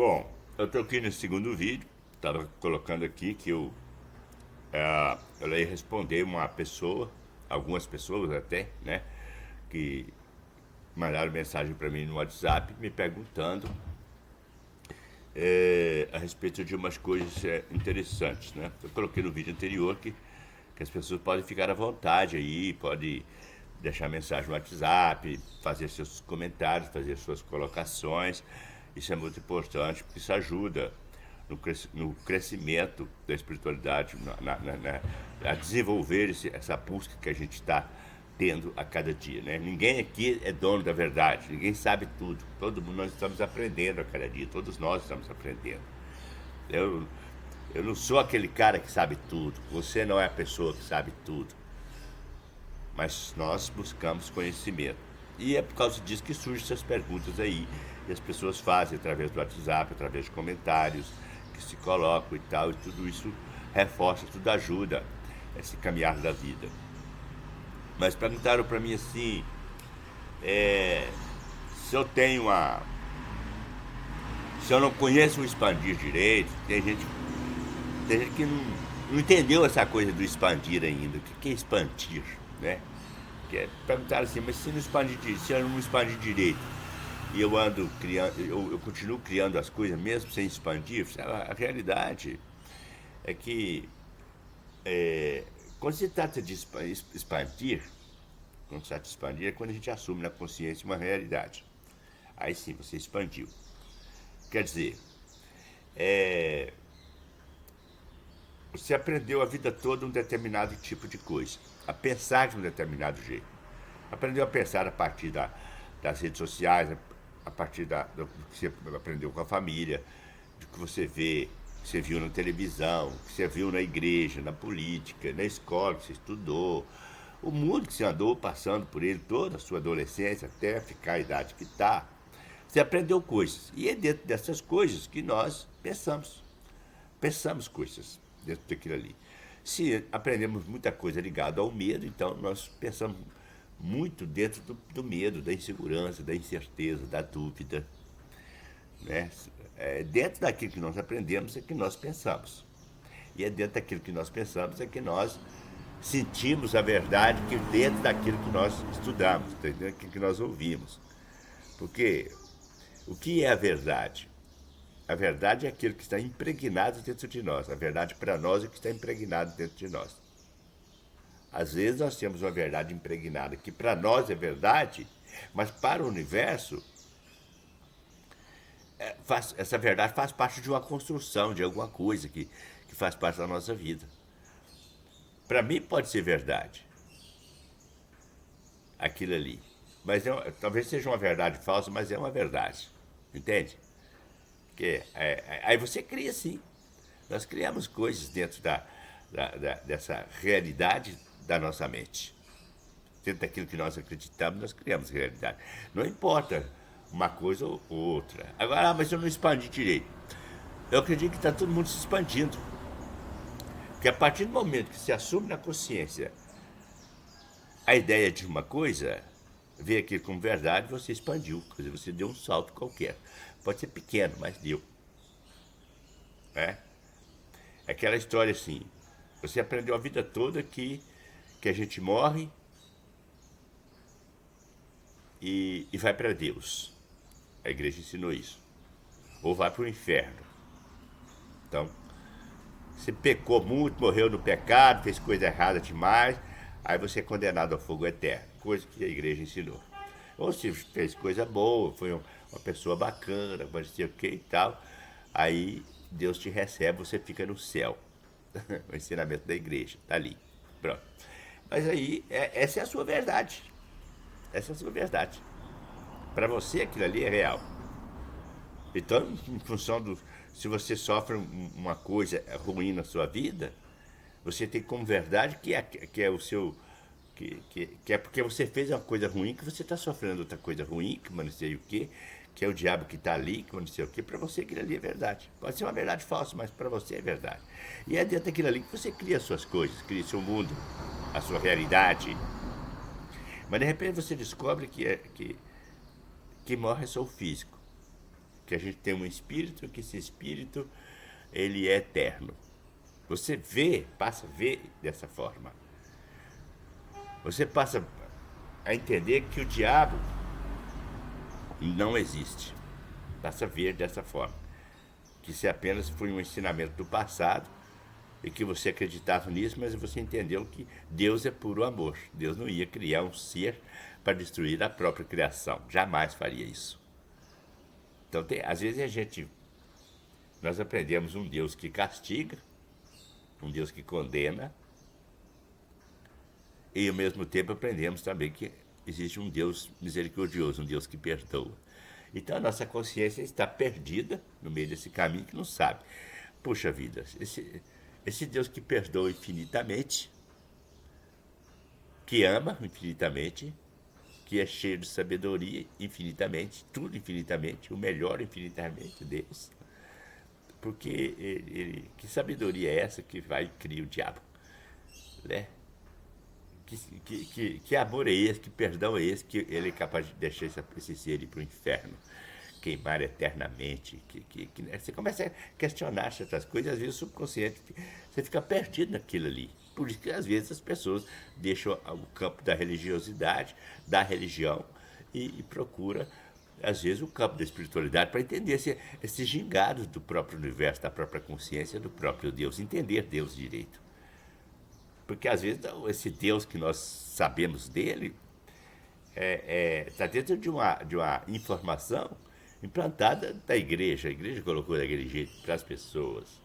Bom, eu tô aqui no segundo vídeo, estava colocando aqui que eu ia responder uma pessoa, algumas pessoas até, né, que mandaram mensagem para mim no WhatsApp me perguntando a respeito de umas coisas interessantes, né. Eu coloquei no vídeo anterior que as pessoas podem ficar à vontade aí, podem deixar mensagem no WhatsApp, fazer seus comentários, fazer suas colocações. Isso é muito importante, porque isso ajuda no crescimento da espiritualidade, a desenvolver essa busca que a gente está tendo a cada dia, né? Ninguém aqui é dono da verdade, ninguém sabe tudo. Todo mundo, nós estamos aprendendo a cada dia, todos nós estamos aprendendo. Eu, eu não sou aquele cara que sabe tudo, você não é a pessoa que sabe tudo, mas nós buscamos conhecimento. E é por causa disso que surgem essas perguntas aí, e as pessoas fazem através do WhatsApp, através de comentários que se colocam e tal, e tudo isso reforça, tudo ajuda esse caminhar da vida. Mas perguntaram para mim assim, se eu tenho uma. Se eu não conheço o expandir direito, tem gente que não entendeu essa coisa do expandir ainda. O que é expandir, né? Perguntaram assim, mas se eu não expandir direito e eu ando criando, eu continuo criando as coisas mesmo sem expandir, a realidade é que quando se trata de expandir, quando se trata de expandir é quando a gente assume na consciência uma realidade. Aí sim, você expandiu. Quer dizer, você aprendeu a vida toda um determinado tipo de coisa, a pensar de um determinado jeito. Aprendeu a pensar a partir das redes sociais, a partir do que você aprendeu com a família, do que você vê, que você viu na televisão, que você viu na igreja, na política, na escola que você estudou, o mundo que você andou passando por ele toda a sua adolescência, até ficar a idade que está. Você aprendeu coisas. E é dentro dessas coisas que nós pensamos. Pensamos coisas dentro daquilo ali. Se aprendemos muita coisa ligada ao medo, então nós pensamos muito dentro do medo, da insegurança, da incerteza, da dúvida, né? Dentro daquilo que nós aprendemos é que nós pensamos. E é dentro daquilo que nós pensamos é que nós sentimos a verdade, que dentro daquilo que nós estudamos, entendeu? Aquilo que nós ouvimos. Porque o que é a verdade? A verdade é aquilo que está impregnado dentro de nós. A verdade para nós é o que está impregnado dentro de nós. Às vezes nós temos uma verdade impregnada que para nós é verdade, mas para o universo, essa verdade faz parte de uma construção, de alguma coisa que faz parte da nossa vida. Para mim pode ser verdade, aquilo ali. Mas talvez seja uma verdade falsa, mas é uma verdade. Entende? Porque aí você cria sim. Nós criamos coisas dentro dessa realidade da nossa mente. Dentro daquilo que nós acreditamos, nós criamos realidade. Não importa uma coisa ou outra. Agora, mas eu não expandi direito. Eu acredito que está todo mundo se expandindo. Porque a partir do momento que se assume na consciência a ideia de uma coisa, vê aquilo como verdade, você expandiu. Quer dizer, você deu um salto qualquer. Pode ser pequeno, mas deu. É aquela história assim, você aprendeu a vida toda que a gente morre e vai para Deus. A igreja ensinou isso. Ou vai para o inferno. Então, você pecou muito, morreu no pecado, fez coisa errada demais, aí você é condenado ao fogo eterno. Coisa que a igreja ensinou. Ou se fez coisa boa, foi uma pessoa bacana, não sei o que e tal, aí Deus te recebe, você fica no céu. O ensinamento da igreja, tá ali. Pronto. Mas aí, essa é a sua verdade. Essa é a sua verdade. Para você, aquilo ali é real. Então, em função do. Se você sofre uma coisa ruim na sua vida, você tem como verdade que é o seu. Que é porque você fez uma coisa ruim, que você está sofrendo outra coisa ruim, que não sei o quê, que é o diabo que está ali, que não sei o quê, para você aquilo ali é verdade. Pode ser uma verdade falsa, mas para você é verdade. E é dentro daquilo ali que você cria as suas coisas, cria seu mundo, a sua realidade. Mas de repente você descobre que morre é só o físico. que a gente tem um espírito, que esse espírito ele é eterno. Você passa a ver dessa forma. Você passa a entender que o diabo não existe. Passa a ver dessa forma. Que isso apenas foi um ensinamento do passado e que você acreditava nisso, mas você entendeu que Deus é puro amor. Deus não ia criar um ser para destruir a própria criação. Jamais faria isso. Então, às vezes nós aprendemos um Deus que castiga, um Deus que condena, e ao mesmo tempo aprendemos também que existe um Deus misericordioso, um Deus que perdoa. Então a nossa consciência está perdida no meio desse caminho que não sabe. Puxa vida, esse Deus que perdoa infinitamente, que ama infinitamente, que é cheio de sabedoria infinitamente, tudo infinitamente, o melhor infinitamente Deus. Porque que sabedoria é essa que vai e cria o diabo? Né? Que amor é esse, que perdão é esse, que ele é capaz de deixar esse ser ir para o inferno, queimar eternamente, você começa a questionar certas coisas, às vezes o subconsciente, você fica perdido naquilo ali. Por isso que às vezes as pessoas deixam o campo da religiosidade, da religião, e procura, às vezes, o campo da espiritualidade para entender esses gingados do próprio universo, da própria consciência, do próprio Deus, entender Deus direito. Porque às vezes esse Deus que nós sabemos dele está dentro de uma informação implantada da igreja. A igreja colocou daquele jeito para as pessoas.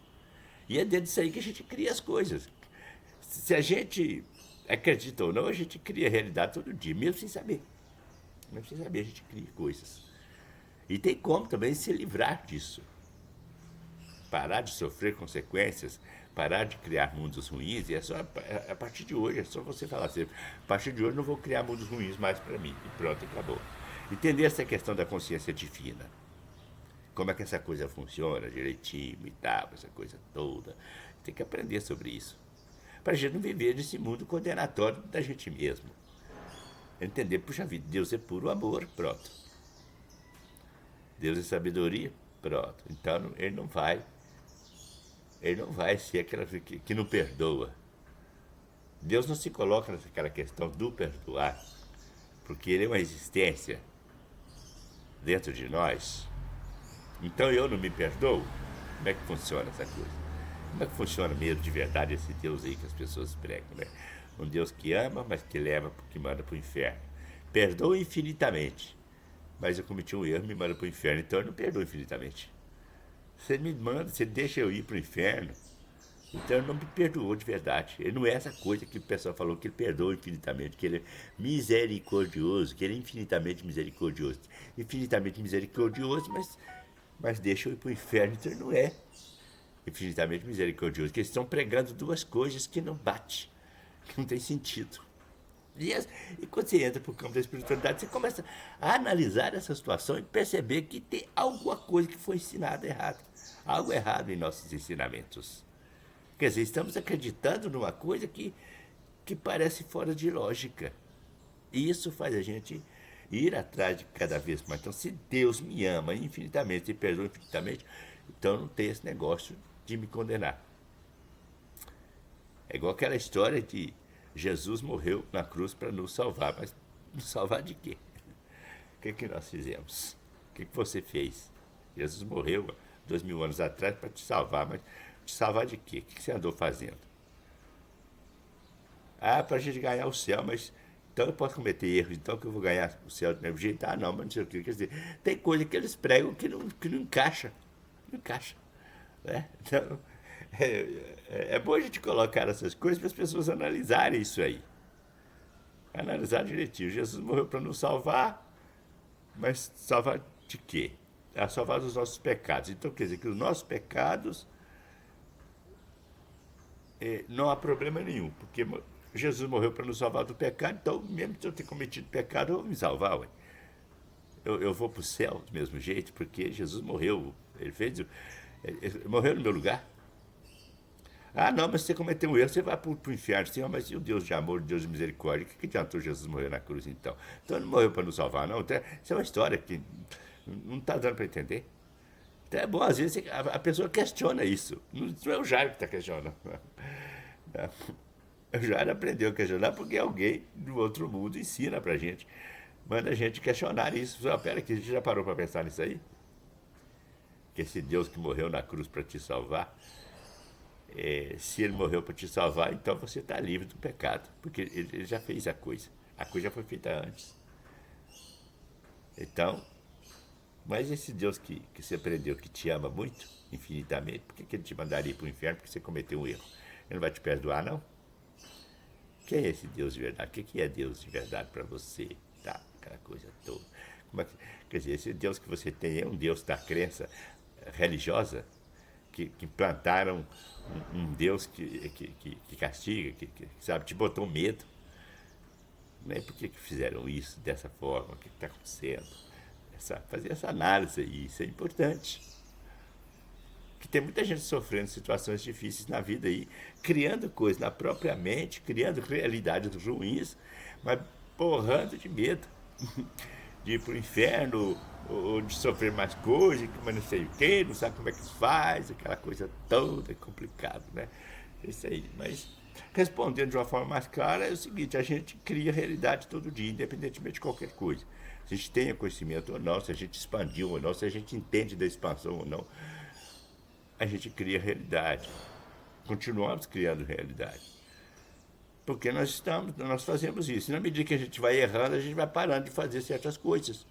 E é dentro disso aí que a gente cria as coisas. Se a gente acredita ou não, a gente cria a realidade todo dia, mesmo sem saber. Mesmo sem saber, a gente cria coisas. E tem como também se livrar disso. Parar de sofrer consequências, parar de criar mundos ruins, e é só a partir de hoje, é só você falar assim, a partir de hoje não vou criar mundos ruins mais para mim, e pronto, acabou. Entender essa questão da consciência divina, como é que essa coisa funciona direitinho e tal, essa coisa toda, tem que aprender sobre isso, para a gente não viver nesse mundo condenatório da gente mesmo. Entender, puxa vida, Deus é puro amor, pronto. Deus é sabedoria, pronto. Então ele não vai ser aquela que não perdoa. Deus não se coloca naquela questão do perdoar, porque ele é uma existência dentro de nós. Então eu não me perdoo? Como é que funciona essa coisa? Como é que funciona mesmo de verdade esse Deus aí que as pessoas pregam, né? Um Deus que ama, mas que leva, que manda para o inferno. Perdoa infinitamente, mas eu cometi um erro e me manda para o inferno, então eu não perdoo infinitamente. Você me manda, você deixa eu ir para o inferno, então ele não me perdoou de verdade. Ele não é essa coisa que o pessoal falou, que ele perdoa infinitamente, que ele é misericordioso, que ele é infinitamente misericordioso. Infinitamente misericordioso, mas deixa eu ir para o inferno, então ele não é infinitamente misericordioso, que eles estão pregando duas coisas que não batem, que não tem sentido. E quando você entra para o campo da espiritualidade, você começa a analisar essa situação e perceber que tem alguma coisa que foi ensinada errado. Algo errado em nossos ensinamentos. Quer dizer, estamos acreditando numa coisa que parece fora de lógica. E isso faz a gente ir atrás de cada vez mais. Então, se Deus me ama infinitamente e perdoa infinitamente, então não tem esse negócio de me condenar. É igual aquela história de Jesus morreu na cruz para nos salvar, mas nos salvar de quê? O que nós fizemos? O que você fez? Jesus morreu 2000 anos atrás para te salvar, mas te salvar de quê? O que você andou fazendo? Para a gente ganhar o céu, mas então eu posso cometer erros, então que eu vou ganhar o céu do mesmo jeito? Não, mas não sei o que. Quer dizer, tem coisa que eles pregam que não encaixa. Não encaixa. Né? Então, é bom a gente colocar essas coisas para as pessoas analisarem isso aí. Analisar direitinho. Jesus morreu para nos salvar, mas salvar de quê? Salvar dos nossos pecados. Então quer dizer que os nossos pecados não há problema nenhum, porque Jesus morreu para nos salvar do pecado, então mesmo se eu ter cometido pecado, eu vou me salvar. Ué. Eu vou para o céu do mesmo jeito, porque Jesus morreu. Ele morreu no meu lugar. Não, mas se você cometeu um erro, você vai para o inferno. Senhor, mas e o Deus de amor, o Deus de misericórdia? O que adiantou Jesus morrer na cruz, então? Então ele não morreu para nos salvar, não. Então, isso é uma história que não está dando para entender. Então é bom, às vezes a pessoa questiona isso. Não é o Jairo que está questionando. O Jairo aprendeu a questionar porque alguém do outro mundo ensina pra gente. Manda a gente questionar isso. Só, pera aqui, a gente já parou para pensar nisso aí? Que esse Deus que morreu na cruz para te salvar, se ele morreu para te salvar, então você está livre do pecado, porque ele já fez a coisa. A coisa já foi feita antes. Então, mas esse Deus que você aprendeu que te ama muito, infinitamente, por que ele te mandaria para o inferno porque você cometeu um erro? Ele não vai te perdoar, não? Quem é esse Deus de verdade? O que é Deus de verdade para você? Tá, aquela coisa toda. Quer dizer, esse Deus que você tem é um Deus da crença religiosa, que plantaram um Deus que castiga, sabe, te botou medo. Não é por que fizeram isso dessa forma? O que está acontecendo? Fazer essa análise aí, isso é importante. Que tem muita gente sofrendo situações difíceis na vida aí, criando coisas na própria mente, criando realidades ruins, mas porrando de medo de ir pro inferno, ou de sofrer mais coisas, mas não sei o que, não sabe como é que faz, aquela coisa toda complicada, né? Isso aí, mas respondendo de uma forma mais clara é o seguinte, a gente cria realidade todo dia, independentemente de qualquer coisa. Se a gente tem conhecimento ou não, se a gente expandiu ou não, se a gente entende da expansão ou não, a gente cria realidade. Continuamos criando realidade. Porque nós fazemos isso. E na medida que a gente vai errando, a gente vai parando de fazer certas coisas.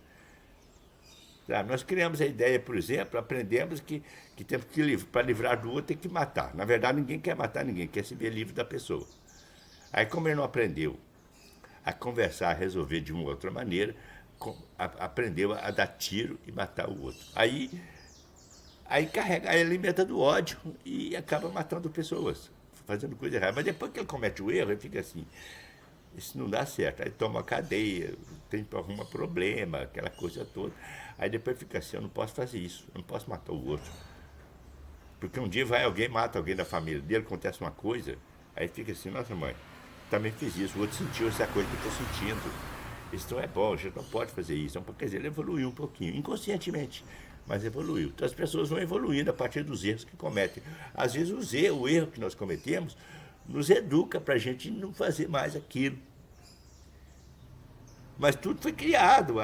Sabe? Nós criamos a ideia, por exemplo, aprendemos que temos que, para livrar do outro, tem que matar. Na verdade, ninguém quer matar ninguém, quer se ver livre da pessoa. Aí, como ele não aprendeu a conversar, a resolver de uma outra maneira, aprendeu a dar tiro e matar o outro. Aí carrega, aí alimenta do ódio e acaba matando pessoas, fazendo coisa errada. Mas depois que ele comete o erro, ele fica assim, isso não dá certo. Aí toma cadeia, tem algum problema, aquela coisa toda. Aí depois fica assim, eu não posso fazer isso, eu não posso matar o outro. Porque um dia vai alguém, mata alguém da família dele, acontece uma coisa, aí fica assim, nossa mãe, também fiz isso, o outro sentiu essa coisa que eu estou sentindo. Isso não é bom, a gente não pode fazer isso. Então, quer dizer, ele evoluiu um pouquinho, inconscientemente, mas evoluiu. Então as pessoas vão evoluindo a partir dos erros que cometem. Às vezes o erro que nós cometemos nos educa para a gente não fazer mais aquilo. Mas tudo foi criado,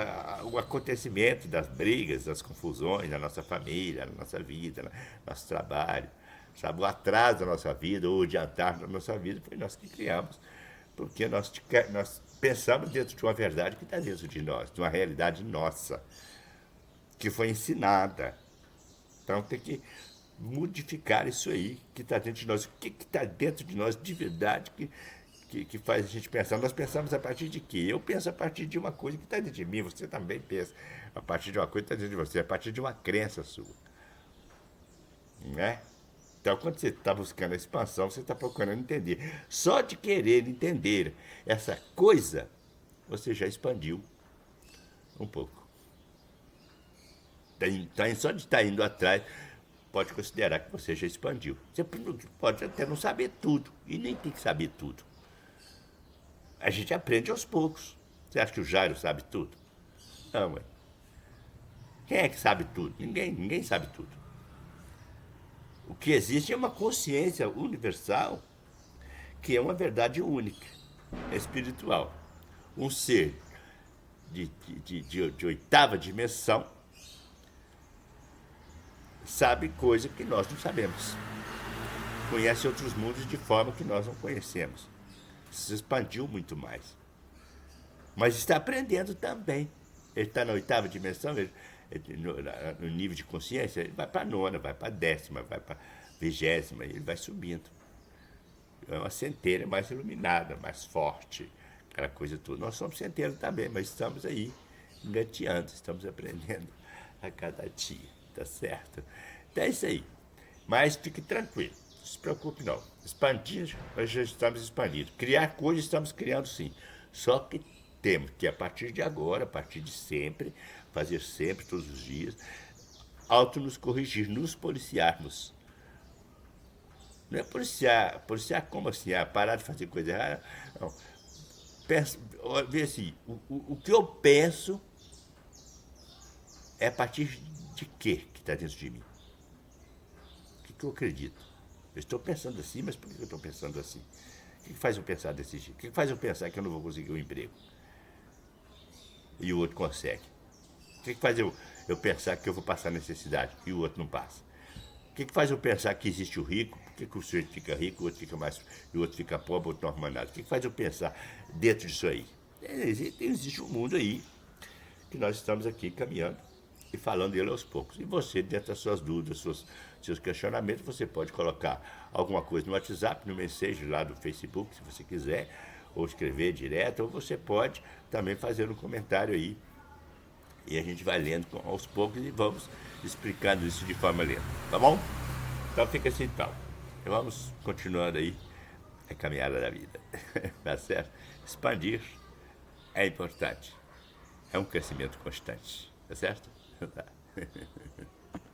o acontecimento das brigas, das confusões na nossa família, na nossa vida, no nosso trabalho. Sabe, o atraso da nossa vida, ou o adiantar da nossa vida, foi nós que criamos. Porque nós pensamos dentro de uma verdade que está dentro de nós, de uma realidade nossa, que foi ensinada. Então tem que modificar isso aí que está dentro de nós. O que está dentro de nós de verdade que faz a gente pensar? Nós pensamos a partir de quê? Eu penso a partir de uma coisa que está dentro de mim, você também pensa a partir de uma coisa que está dentro de você, a partir de uma crença sua. Né? Então, quando você está buscando a expansão, você está procurando entender. Só de querer entender essa coisa, você já expandiu um pouco. Então, só de estar indo atrás, pode considerar que você já expandiu. Você pode até não saber tudo, e nem tem que saber tudo. A gente aprende aos poucos. Você acha que o Jairo sabe tudo? Não, ué. Quem é que sabe tudo? Ninguém sabe tudo. O que existe é uma consciência universal, que é uma verdade única, espiritual. Um ser de oitava dimensão sabe coisa que nós não sabemos. Conhece outros mundos de forma que nós não conhecemos. Se expandiu muito mais. Mas está aprendendo também. Ele está na oitava dimensão, no nível de consciência, ele vai para a nona, vai para a décima, vai para a vigésima, ele vai subindo. É uma centelha mais iluminada, mais forte, aquela coisa toda. Nós somos centelhas também, mas estamos aí engateando, estamos aprendendo a cada dia, tá certo? Então é isso aí. Mas fique tranquilo, não se preocupe não. Expandir, nós já estamos expandindo. Criar coisas, estamos criando sim. Só que temos que, a partir de agora, a partir de sempre, fazer sempre, todos os dias, nos corrigir, nos policiarmos. Não é policiar como assim? Parar de fazer coisa errada? Não. Vê assim, o que eu penso é a partir de quê? está dentro de mim? O que eu acredito? Eu estou pensando assim, mas por que eu estou pensando assim? O que faz eu pensar desse jeito? O que faz eu pensar que eu não vou conseguir um emprego? E o outro consegue? O que faz eu pensar que eu vou passar necessidade e o outro não passa? O que faz eu pensar que existe o rico? Por que o sujeito fica rico, o outro fica mais, e o outro fica pobre, o outro não arruma nada? O que faz eu pensar dentro disso aí? Existe um mundo aí que nós estamos aqui caminhando e falando dele aos poucos. E você, dentro das suas dúvidas, seus questionamentos, você pode colocar alguma coisa no WhatsApp, no mensagem lá do Facebook, se você quiser, ou escrever direto, ou você pode também fazer um comentário aí. E a gente vai lendo aos poucos e vamos explicando isso de forma lenta, tá bom? Então fica assim então. Vamos continuando aí a caminhada da vida, tá certo? Expandir é importante, é um crescimento constante, tá certo? Tá.